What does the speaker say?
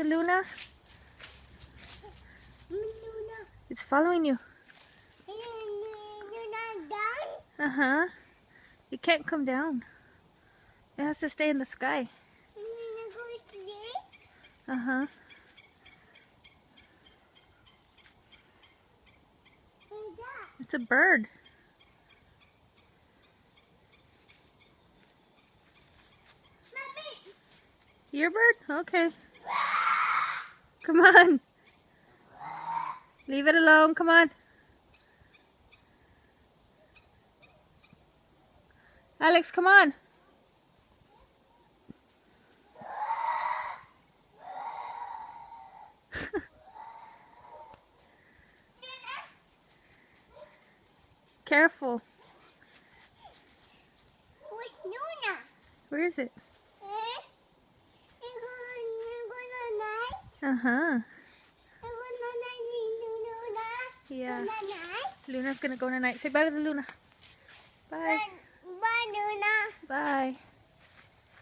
the Luna? It's following you. Uh-huh. It can't come down. It has to stay in the sky. Uh-huh. It's a bird. Your bird? Okay. Come on. Leave it alone. Come on. Alex, come on. Careful. Where's Luna? Where is it? Uh-huh. Yeah. Luna's gonna go tonight. Say bye to the Luna. Bye.